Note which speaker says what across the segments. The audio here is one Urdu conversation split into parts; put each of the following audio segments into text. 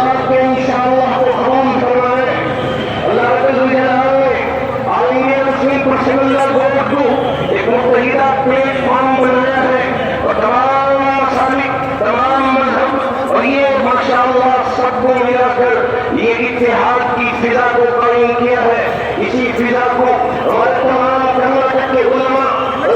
Speaker 1: بات کے انشاءاللہ کو قبول فرمائے. اللہ رب الجلال عالمی رسول پر صلی اللہ علیہ وسلم ایک متحدہ پلیٹ فارم بنایا ہے اور تمام مسالک تمام مذہب اور یہ ماشاءاللہ سب کو ملا کر یہ اتحاد کی فضا کو قائم کیا ہے. اسی فضا کو ہمارے تمام کرناٹک کے علماء اور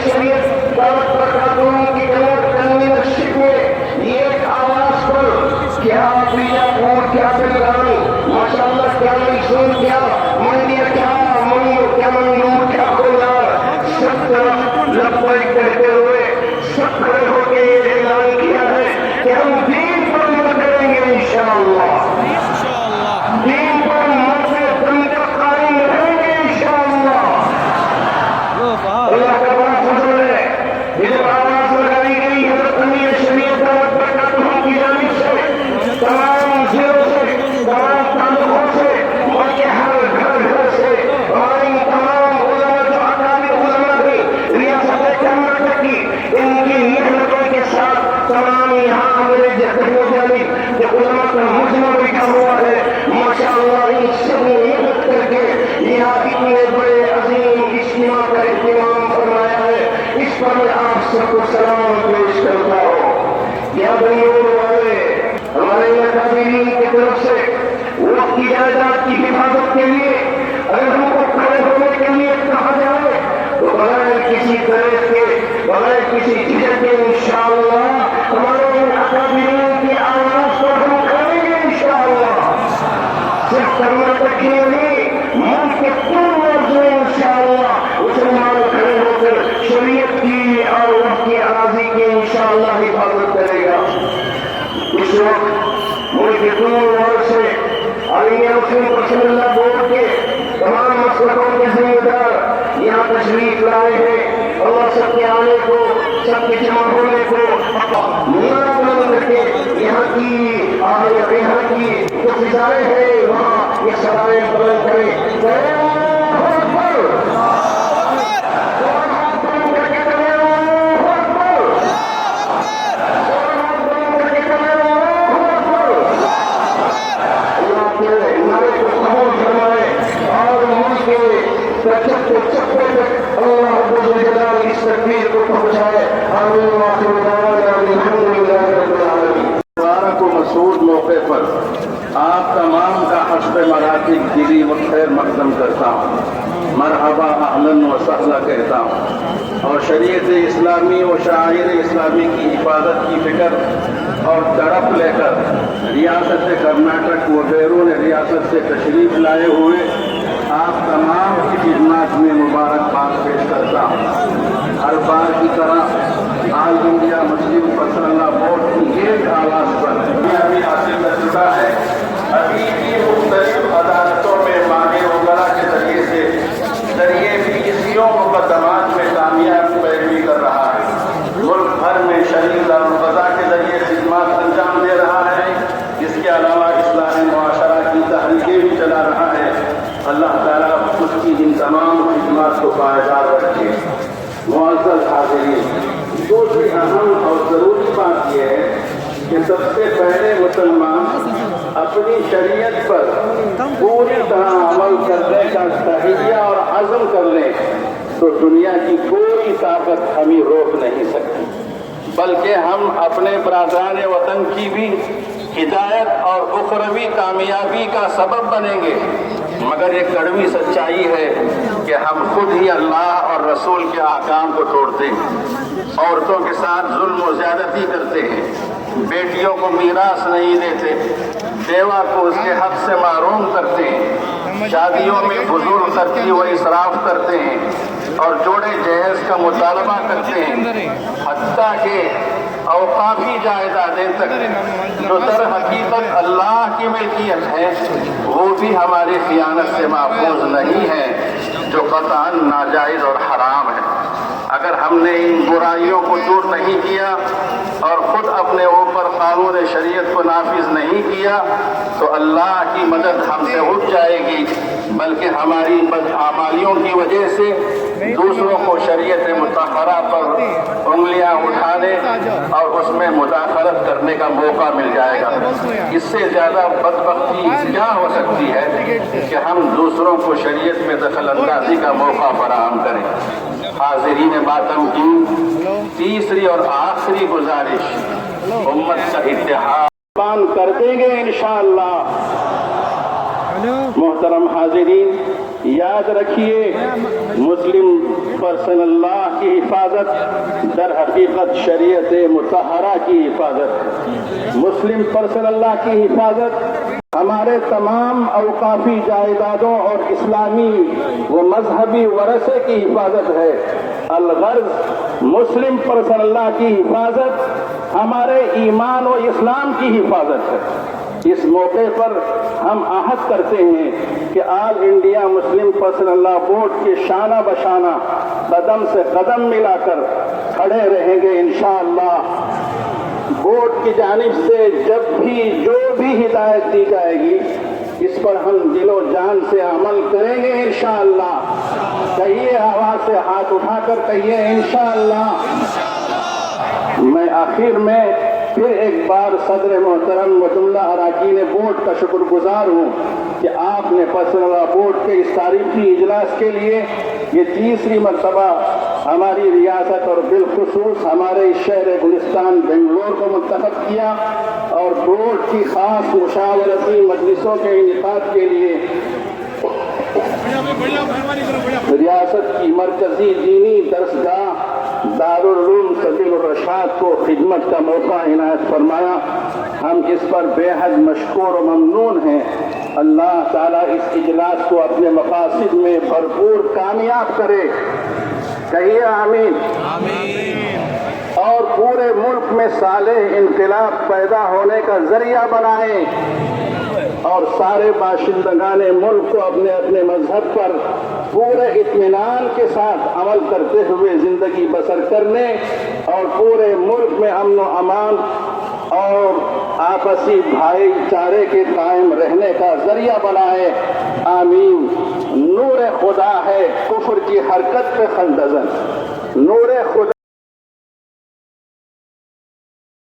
Speaker 1: شریعت دعوت پر خاتون کی کنوینرشپ میں یہ ایک آواز پر کیا بیجاپور کیا تلنگانہ ماشاءاللہ کیا میسور کیا منڈیا کیا منگو کیا منگلور کیا کولار سب طرف لبیک کہتے ہوئے سب کھڑے ہو کے یہ اعلان کیا ہے کہ ہم دین پر عمل کریں گے انشاءاللہ. دین پر مرتے دم تک قائم رہیں گے انشاءاللہ. اللہ کا بڑا فضل ہے. یہ جب آواز لگائی گئی حضرت امیر شریعت دعوت برکاتہ کی جانب سے تمام ضلعوں سے تمام تعلقوں سے ملک کے ہر گھر سے ہماری تمام علماء جو اکابر علماء بھی ریاست کرناٹک کی ان کی محنتوں کے ساتھ تمام یہاں ہمارے جتنے جانب کہ علماء کا مجمع بیٹھا ہوا ہے ماشاءاللہ ان سب نے محنت کر کے یہاں اتنے بڑے عظیم اجتماع کا اہتمام فرمایا ہے. اس پر میں آپ سب کو سلام پیش کرتا ہوں. یہاں بنگلور والے ہمارے اکابرین کی طرف سے وقت کی جائیداد کی حفاظت کے لیے اگر ہم کو کھڑے ہونے کے لیے کہا جائے تو بغیر کسی طرح کے بغیر کسی چیز کے انشاءاللہ ہمارے اکابرین کی آواز کو ہم کریں گے انشاءاللہ. صرف کرناٹک کی نہیں ملک کے کل موضوع انشاءاللہ مسلمان کھڑے ہو کر شریعت کی اور وقت کی اراضی کی انشاءاللہ حفاظت کرے گا. اس وقت ملک کے کل موضوع سے عالمی رسول پر صلی اللہ بورڈ کے تمام مسلکوں کے ذمہ دار یہاں تشریف لائے ہیں. اللہ سب کے آنے کو سب کے جمع ہونے کو بلند کر کے یہاں کی جو فضائیں ہیں وہاں یہ سرائے بلند کریں. موقع پر آپ تمام کا حسب مراتب دلی و خیر مقدم کرتا ہوں. مرحبا اہلاً و سہلا کہتا ہوں اور شریعت اسلامی و شاعر اسلامی کی حفاظت کی فکر اور تڑپ لے کر ریاست کرناٹک و بیرون ریاست سے تشریف لائے ہوئے آپ تمام کی خدمات میں مبارکباد پیش کرتا ہوں. ہر بار کی طرح آل انڈیا مسلم پسندہ بورڈ کی ایک آواز پر ابھی حاصل کر چکا ہے. ابھی بھی مختلف عدالتوں میں مانگ وغیرہ کے ذریعے فیصدیوں مقدمات میں کامیاب پیروی کر رہا ہے. ملک بھر میں شریع دارالقضا کے ذریعے خدمات انجام دے رہا ہے. اس کے علاوہ اصلاح معاشرہ کی تحریکیں بھی چلا رہا ہے. اللہ تعالیٰ اس کی ان تمام خدمات کو پائیدار رکھے. معزز حاضرین، دوسری اہم اور ضروری بات یہ ہے کہ سب سے پہلے مسلمان اپنی شریعت پر پوری طرح عمل کرنے کا تہیہ اور عزم کر لیں تو دنیا کی کوئی طاقت ہمیں روک نہیں سکتی، بلکہ ہم اپنے برادران وطن کی بھی ہدایت اور اخروی کامیابی کا سبب بنیں گے. مگر یہ کڑوی سچائی ہے کہ ہم خود ہی اللہ اور رسول کے احکام کو توڑتے ہیں، عورتوں کے ساتھ ظلم و زیادتی کرتے ہیں، بیٹیوں کو میراث نہیں دیتے، بیوہ کو اس کے حق سے محروم کرتے ہیں، شادیوں میں فضول خرچی و اسراف کرتے ہیں اور جوڑے جہیز کا مطالبہ کرتے ہیں، حتیٰ کہ اوقافی جائیدادیں تک جو در حقیقت اللہ کی ملکیت ہے وہ بھی ہماری خیانت سے محفوظ نہیں ہے، جو قطعاً ناجائز اور حرام ہے. اگر ہم نے ان برائیوں کو دور نہیں کیا اور خود اپنے اوپر قانون شریعت کو نافذ نہیں کیا تو اللہ کی مدد ہم سے اٹھ جائے گی، بلکہ ہماری بدعمالیوں کی وجہ سے دوسروں کو شریعت مطہرہ پر انگلیاں اٹھانے اور اس میں مداخلت کرنے کا موقع مل جائے گا۔ اس سے زیادہ بدبختی کیا ہو سکتی ہے کہ ہم دوسروں کو شریعت میں دخل اندازی کا موقع فراہم کریں۔ حاضرین ماتم کی تیسری اور آخری گزارش امت کا اتحاد کر دیں گے انشاءاللہ۔ محترم حاضرین، یاد رکھیے مسلم پرسنل لا کی حفاظت در حقیقت شریعت مطہرہ کی حفاظت۔ مسلم پرسنل لا کی حفاظت ہمارے تمام اوقافی جائیدادوں اور اسلامی و مذہبی ورثے کی حفاظت ہے۔ الغرض مسلم پرسنل لا کی حفاظت ہمارے ایمان و اسلام کی حفاظت ہے۔ اس موقع پر ہم عہد کرتے ہیں کہ آل انڈیا مسلم پرسنل لا بورڈ کے شانہ بشانہ قدم سے قدم ملا کر کھڑے رہیں گے انشاءاللہ۔ بورڈ کی جانب سے جب بھی جو بھی ہدایت دی جائے گی اس پر ہم دل و جان سے عمل کریں گے انشاءاللہ۔ کہیے آواز سے، ہاتھ اٹھا کر کہیے انشاءاللہ۔ میں آخر میں پھر ایک بار صدر محترم و جملہ اراکین بورڈ کا شکر گزار ہوں کہ آپ نے پرسنل لا بورڈ کے اس تاریخی اجلاس کے لیے یہ تیسری مرتبہ ہماری ریاست اور بالخصوص ہمارے شہر گلستان بنگلور کو منتخب کیا اور بورڈ کی خاص مشاورتی مجلسوں کے انعقاد کے لیے ریاست کی مرکزی دینی درسگاہ دارالعلوم سبیل الرشاد کو خدمت کا موقع عنایت فرمایا۔ ہم اس پر بے حد مشکور و ممنون ہیں۔ اللہ تعالیٰ اس اجلاس کو اپنے مقاصد میں بھرپور کامیاب کرے، کہیے آمین۔ اور پورے ملک میں صالح انقلاب پیدا ہونے کا ذریعہ بنائیں اور سارے باشندگان ملک کو اپنے اپنے مذہب پر پورے اطمینان کے ساتھ عمل کرتے ہوئے زندگی بسر کرنے اور پورے ملک میں امن و امان اور آپسی بھائی چارے کے قائم رہنے کا ذریعہ بنائے، آمین۔ نور خدا ہے کفر کی حرکت پہ خندزن، نور خدا